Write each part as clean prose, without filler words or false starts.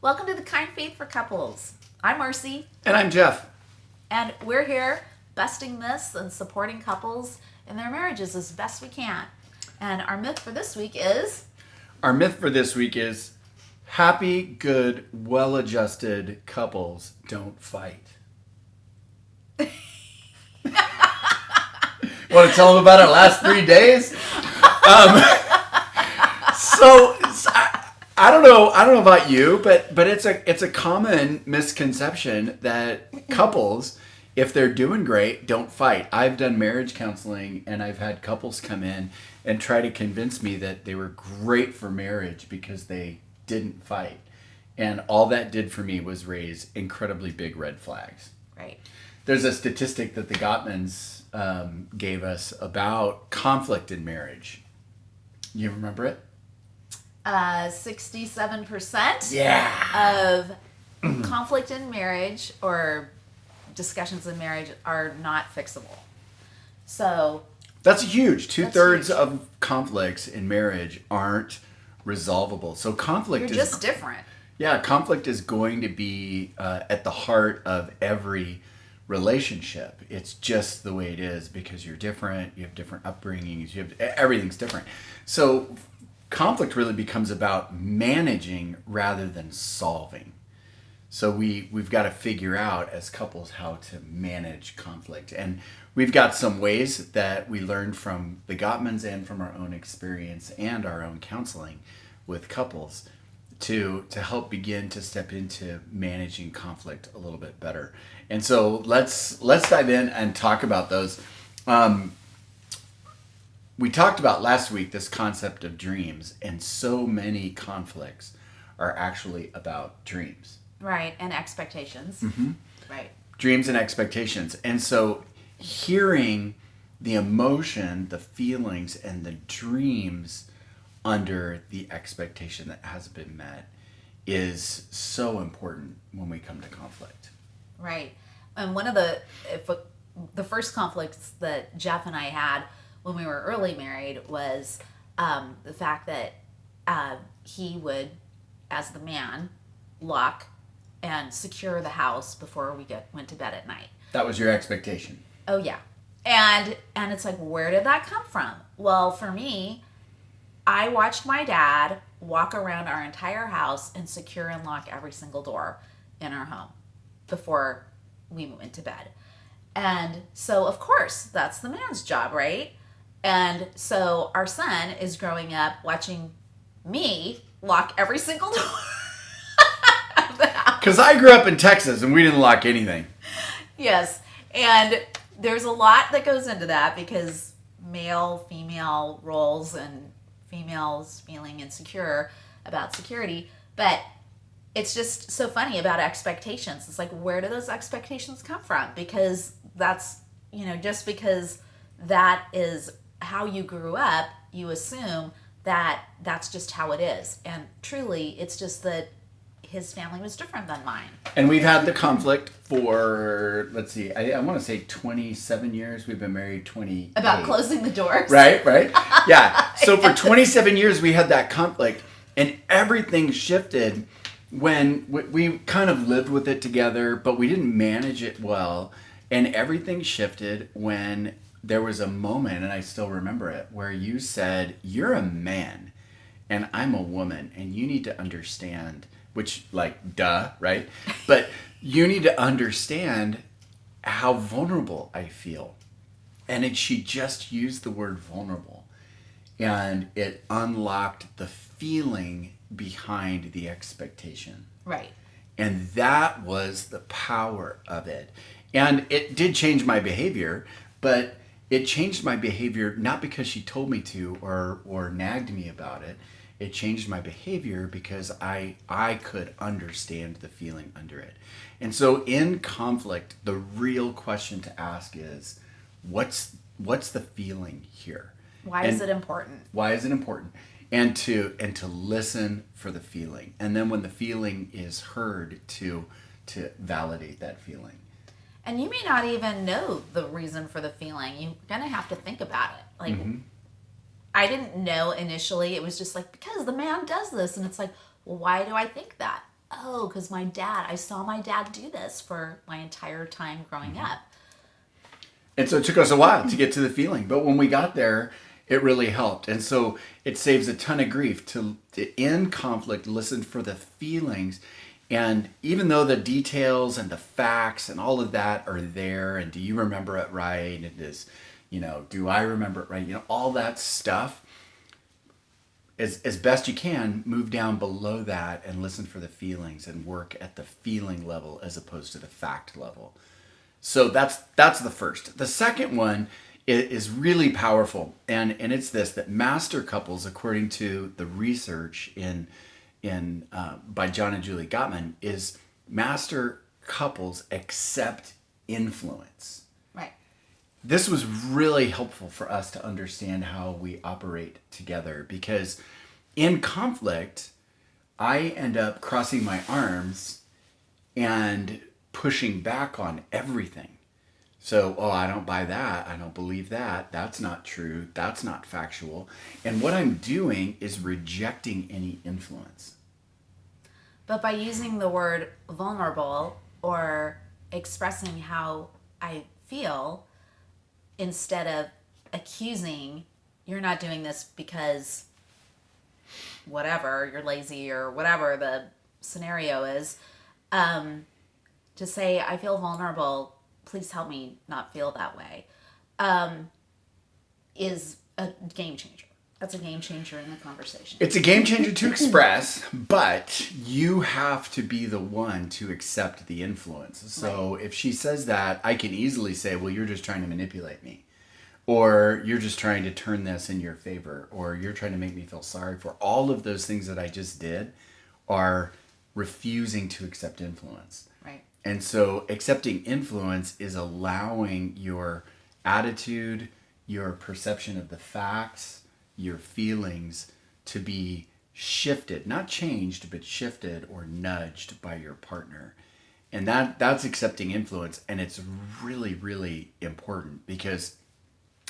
Welcome to the Kind Faith for Couples. I'm Marcy. And I'm Jeff. And we're here busting myths and supporting couples in their marriages as best we can. And our myth for this week is... happy, good, well-adjusted couples don't fight. Want to tell them about our last 3 days? I don't know about you, but it's a common misconception that couples, if they're doing great, don't fight. I've done marriage counseling, and I've had couples come in and try to convince me that they were great for marriage because they didn't fight. And all that did for me was raise incredibly big red flags. Right. There's a statistic that the Gottmans gave us about conflict in marriage. You remember it? 67% of conflict in marriage or discussions in marriage are not fixable. So that's huge. 2/3 of conflicts in marriage aren't resolvable. So conflict You're just different. Yeah, conflict is going to be at the heart of every relationship. It's just the way it is because you're different. You have different upbringings. Everything's different. So conflict really becomes about managing rather than solving. So we've got to figure out as couples how to manage conflict. And we've got some ways that we learned from the Gottmans and from our own experience and our own counseling with couples to help begin to step into managing conflict a little bit better. And so let's dive in and talk about those. We talked about last week this concept of dreams, and so many conflicts are actually about dreams. Right, and expectations. Mm-hmm. Right. Dreams and expectations. And so hearing the emotion, the feelings, and the dreams under the expectation that has been met is so important when we come to conflict. Right. And one of the first conflicts that Jeff and I had when we were early married was the fact that he would, as the man, lock and secure the house before we went to bed at night. That was your expectation. Oh yeah. And it's like, where did that come from? Well, for me, I watched my dad walk around our entire house and secure and lock every single door in our home before we went to bed. And so, of course, that's the man's job, right? And so our son is growing up watching me lock every single door of the house. Because I grew up in Texas and we didn't lock anything. Yes. And there's a lot that goes into that because male, female roles and females feeling insecure about security. But it's just so funny about expectations. It's like, where do those expectations come from? Because that's, just because that is how you grew up, you assume that that's just how it is. And truly, it's just that his family was different than mine. And we've had the conflict for, let's see, I want to say 27 years. We've been married 28. About closing the doors. Right. Yeah. So for 27 years, we had that conflict, and everything shifted when we kind of lived with it together, but we didn't manage it well. And everything shifted when there was a moment, and I still remember it, where you said, you're a man and I'm a woman, and you need to understand, which, like, duh, right? But you need to understand how vulnerable I feel. And she just used the word vulnerable, and it unlocked the feeling behind the expectation. Right. And that was the power of it. And it did change my behavior, but it changed my behavior not because she told me to or nagged me about it. It changed my behavior because I could understand the feeling under it. And so in conflict, the real question to ask is, what's the feeling here? Why is it important? Why is it important? And to listen for the feeling. And then when the feeling is heard, to validate that feeling. And you may not even know the reason for the feeling. You're going to have to think about it. Like, I didn't know initially. It was just like, because the man does this. And it's like, well, why do I think that? oh, because I saw my dad do this for my entire time growing up. And so it took us a while to get to the feeling, but when we got there, it really helped. And so it saves a ton of grief to end conflict, listen for the feelings. And even though the details and the facts and all of that are there, and do you remember it right? And is, do I remember it right? All that stuff, as best you can, move down below that and listen for the feelings and work at the feeling level as opposed to the fact level. So that's the first. The second one is really powerful, and it's this, that master couples, according to the research in by John and Julie Gottman, is master couples accept influence. Right. This was really helpful for us to understand how we operate together, because in conflict, I end up crossing my arms and pushing back on everything. So, I don't buy that. I don't believe that. That's not true. That's not factual. And what I'm doing is rejecting any influence. But by using the word vulnerable or expressing how I feel instead of accusing, you're not doing this because whatever, you're lazy or whatever the scenario is, to say, I feel vulnerable, please help me not feel that way, is a game changer. That's a game changer in the conversation. It's a game changer to express, but you have to be the one to accept the influence. So if she says that, I can easily say, well, you're just trying to manipulate me. Or you're just trying to turn this in your favor. Or you're trying to make me feel sorry for. All of those things that I just did are refusing to accept influence. Right. And so accepting influence is allowing your attitude, your perception of the facts, your feelings to be shifted, not changed, but shifted or nudged by your partner. And that's accepting influence. And it's really, really important, because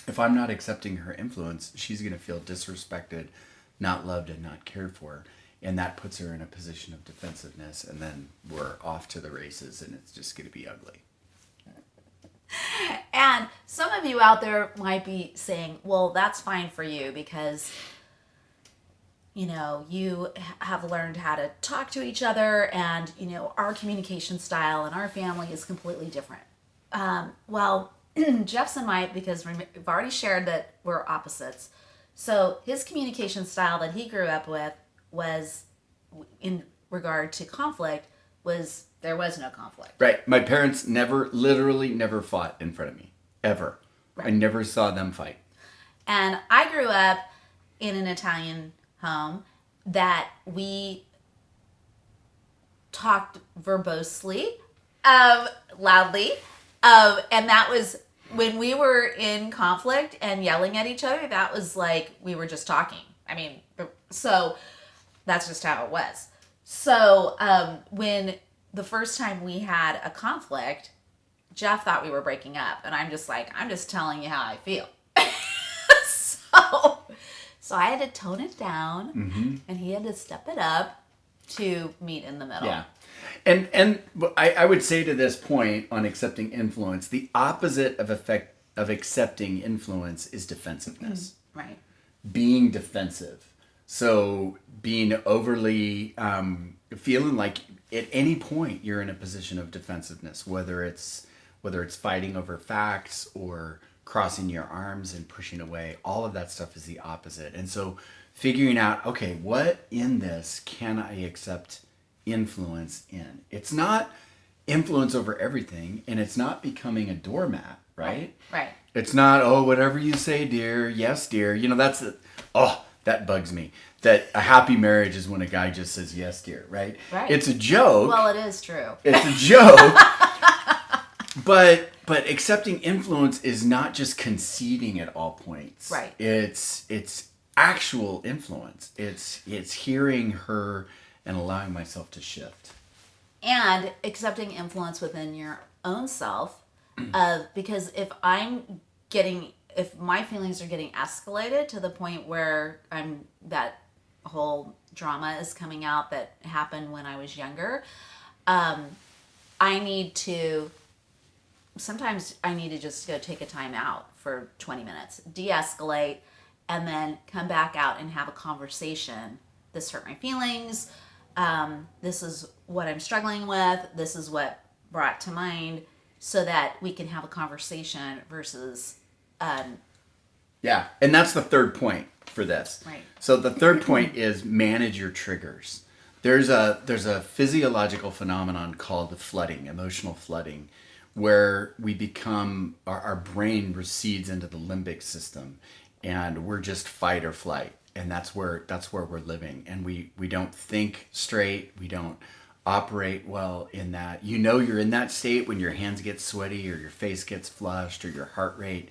if I'm not accepting her influence, she's going to feel disrespected, not loved, and not cared for. And that puts her in a position of defensiveness, and then we're off to the races, and it's just going to be ugly. And some of you out there might be saying, well, that's fine for you because, you have learned how to talk to each other, and, our communication style and our family is completely different. Well, Jeff's and Mike, because we've already shared that we're opposites. So his communication style that he grew up with was, in regard to conflict, there was no conflict. Right. My parents literally never fought in front of me. Ever. Right. I never saw them fight. And I grew up in an Italian home that we talked verbosely, loudly, and that was when we were in conflict and yelling at each other. That was like we were just talking. I mean, so that's just how it was. So when the first time we had a conflict, Jeff thought we were breaking up, and I'm just like, I'm just telling you how I feel. So I had to tone it down, and he had to step it up to meet in the middle. Yeah. And I would say to this point on accepting influence, the opposite of accepting influence is defensiveness. Right. Being defensive. So being overly, feeling like at any point you're in a position of defensiveness, whether it's fighting over facts or crossing your arms and pushing away, all of that stuff is the opposite. And so figuring out, okay, what in this can I accept influence in? It's not influence over everything, and it's not becoming a doormat, right? Right. It's not, whatever you say, dear, yes, dear. That bugs me. That a happy marriage is when a guy just says yes, dear, right? Right. It's a joke. Well, it is true. It's a joke. But accepting influence is not just conceding at all points. Right. It's actual influence. It's hearing her and allowing myself to shift. And accepting influence within your own self, because if my feelings are getting escalated to the point where I'm that whole drama is coming out that happened when I was younger. I need to, sometimes I need to just go take a time out for 20 minutes, de-escalate, and then come back out and have a conversation. This hurt my feelings. This is what I'm struggling with. This is what brought to mind, so that we can have a conversation versus Yeah, and that's the third point for this. Right. So the third point is manage your triggers. There's a physiological phenomenon called flooding, emotional flooding, where we become our brain recedes into the limbic system, and we're just fight or flight, and that's where we're living, and we don't think straight, we don't operate well in that. You're in that state when your hands get sweaty or your face gets flushed or your heart rate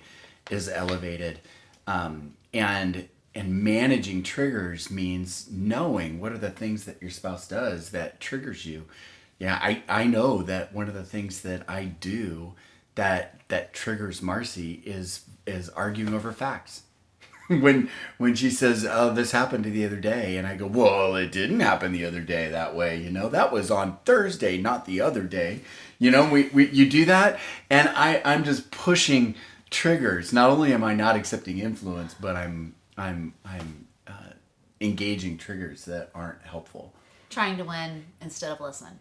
is elevated. And managing triggers means knowing what are the things that your spouse does that triggers you. Yeah, I know that one of the things that I do that triggers Marcy is arguing over facts. when she says, "Oh, this happened the other day," and I go, "Well, it didn't happen the other day that way. That was on Thursday, not the other day." You do that, and I'm just pushing triggers. Not only am I not accepting influence, but I'm engaging triggers that aren't helpful. Trying to win instead of listen.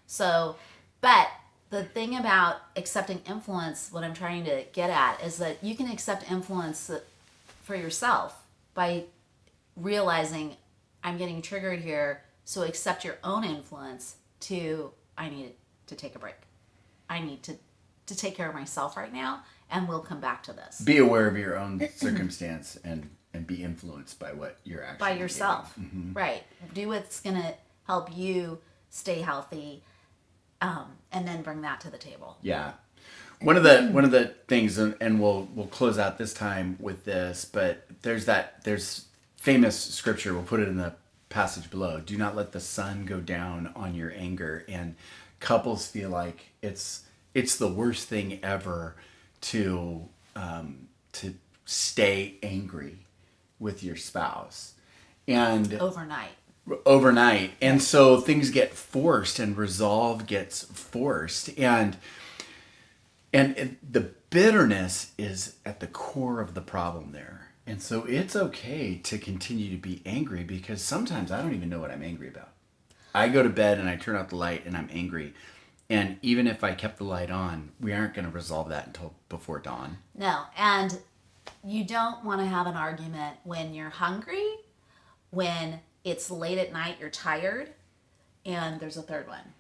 So, but the thing about accepting influence, what I'm trying to get at, is that you can accept influence for yourself by realizing I'm getting triggered here. So accept your own influence to, I need to take a break. I need to take care of myself right now, and we'll come back to this. Be aware of your own circumstance and be influenced by what you're actually by yourself. Mm-hmm. Right. Do what's going to help you stay healthy, and then bring that to the table. Yeah. One of the things, and we'll close out this time with this, but there's famous scripture, we'll put it in the passage below. Do not let the sun go down on your anger. And couples feel like it's the worst thing ever to stay angry with your spouse, and overnight, and so things get forced and resolve gets forced, and the bitterness is at the core of the problem there. And so it's okay to continue to be angry, because sometimes I don't even know what I'm angry about. I go to bed and I turn out the light and I'm angry. And even if I kept the light on, we aren't going to resolve that until before dawn. No, and you don't want to have an argument when you're hungry, when it's late at night, you're tired, and there's a third one.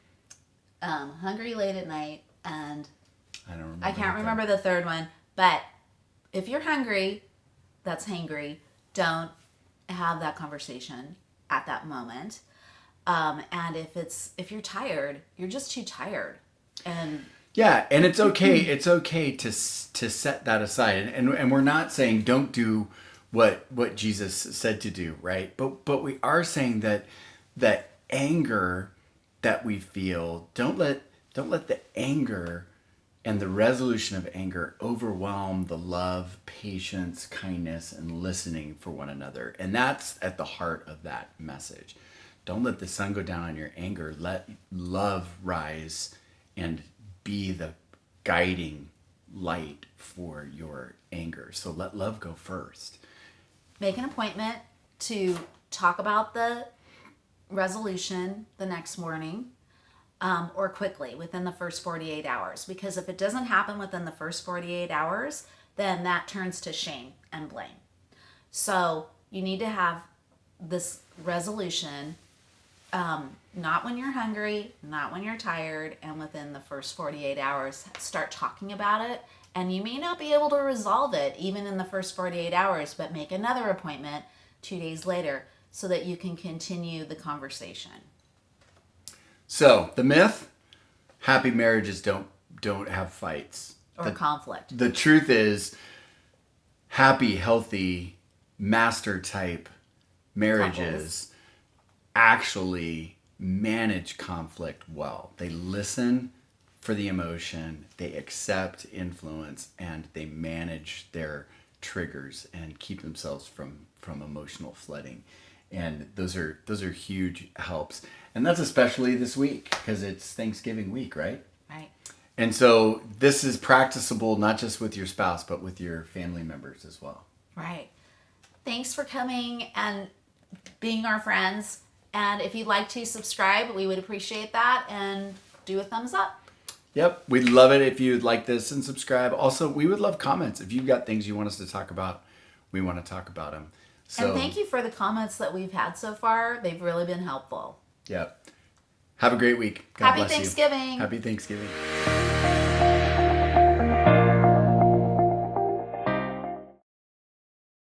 Hungry late at night, and I can't remember the third one, but if you're hungry, that's hangry. Don't have that conversation at that moment. And if you're tired, you're just too tired. And yeah, and it's okay. It's okay to set that aside. And we're not saying don't do what Jesus said to do, right? But we are saying that anger that we feel, don't let the anger and the resolution of anger overwhelm the love, patience, kindness, and listening for one another. And that's at the heart of that message. Don't let the sun go down on your anger. Let love rise and be the guiding light for your anger. So let love go first. Make an appointment to talk about the resolution the next morning, or quickly within the first 48 hours. Because if it doesn't happen within the first 48 hours, then that turns to shame and blame. So you need to have this resolution, not when you're hungry, not when you're tired, and within the first 48 hours, start talking about it. And you may not be able to resolve it even in the first 48 hours, but make another appointment 2 days later so that you can continue the conversation. So the myth: happy marriages don't have fights Or conflict. The truth is, happy, healthy, master type marriages actually manage conflict well. They listen for the emotion, they accept influence, and they manage their triggers and keep themselves from emotional flooding. And those are huge helps. And that's especially this week because it's Thanksgiving week, right? Right. And so this is practicable not just with your spouse, but with your family members as well. Right. Thanks for coming and being our friends. And if you'd like to subscribe, we would appreciate that, and do a thumbs up. Yep. We'd love it if you'd like this and subscribe. Also, we would love comments. If you've got things you want us to talk about, we want to talk about them. So, and thank you for the comments that we've had so far. They've really been helpful. Yep. Have a great week. God Happy bless Thanksgiving. you. Happy Thanksgiving.